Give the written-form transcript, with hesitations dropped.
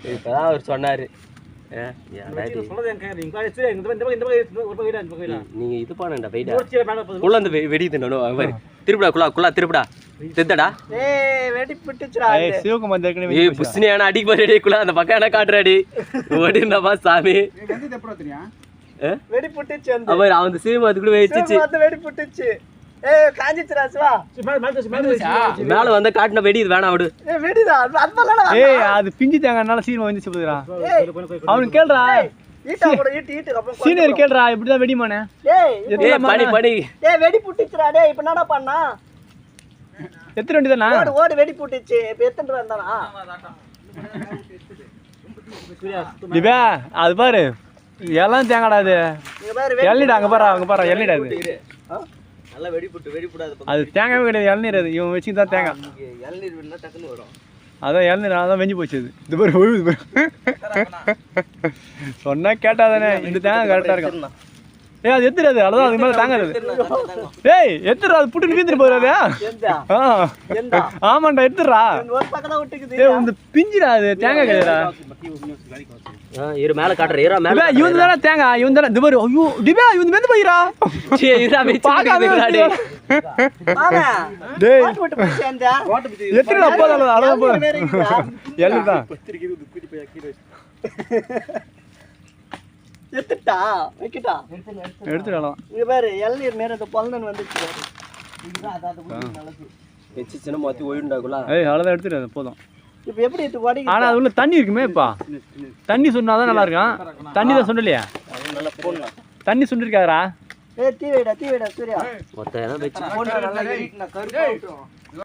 இப்பதான் அவர் சொன்னாரு நீங்க இது பண்ணா வெயிடா அந்த வெடி தின்னணும் திருப்பிடா குள்ளா திருப்பிடா தித்தடா புஷ்ணியான அடிக்கு போறடி குள்ளா அந்த பக்கம் காட்டுறாடி ஓடிருந்தாப்பா சாமி வெடி புட்டுச்சு அவர் அந்த சீம அது கூட வச்சிச்சு வெடி புட்டுச்சு காஞ்சிச்சுடா சிவா மேல வந்து காட்டின வெடி இது வேணாம் விடு அது பிஞ்சு தேங்காய்னால சீமா வந்து சொல்லுறா அவனுக்கு கேளுடா சீனியர் கேளுடா இப்படிதான் வெடிமானே பனி வெடி புட்டுச்சுடா டேய் இப்ப என்னடா பண்ணா எத்தனை வண்டி தானா ஓடு வெடி புட்டுச்சு இப்ப எத்தனை ரூபா இருந்தானா திவ்யா அது பாரு எல்லாம் தேங்காடா அது எல்லிடா அங்க பாரு எல்லிடா அது நல்லா வெடிப்புடாது அது தேங்காவே கிடையாது இளநீர் அது இவன் வச்சு தான் தேங்காய் இளநீர் வேணா டக்குன்னு வரும் அதான் இளநீர் அதான் வெஞ்சு போச்சு அது இது பாரு சொன்னா கேட்டாதானே இந்த தேங்காய் கரெக்டாக இருக்கும் அது எத்துறாது அவ்வளோதான் அதுக்கு மேலே தாங்காது எத்துறா அது புட்டு வீந்துட்டு போறாது ஆமாண்டா எத்துறா இந்த பிஞ்சுடா அது தேங்காய் கிடையாதுடா இரு மேல காட்டுற மேல இவன் தானே தேங்காய் இவன் தானே இது மாதிரி ஐயோ டிபா இவன் மெந்து போயிரா எத்தனை போதும் அவ்வளோதான் போதும் எல்லாம் எடுத்துட்டா வைக்கிட்டா எடுத்துடலாம் இங்க பாரு இளநீர் நேரம் அந்த பொந்தன் வந்துச்சு வச்சுச்சுன்னா மொத்தி ஓய்டுண்டாக்குள்ள அவ்வளோதான் எடுத்துட்டு போதும் இப்போ எப்படி இது வடி ஆனா அது உள்ள தண்ணி இருக்குமே இப்பா தண்ணி சொன்னாதான் நல்லா இருக்கும் தண்ணி தான் சொல்லலையா தண்ணி சொல்லிருக்காரா தீ வைடா சூர்யா மொத்தம் வெச்சு நல்லா கருப்பு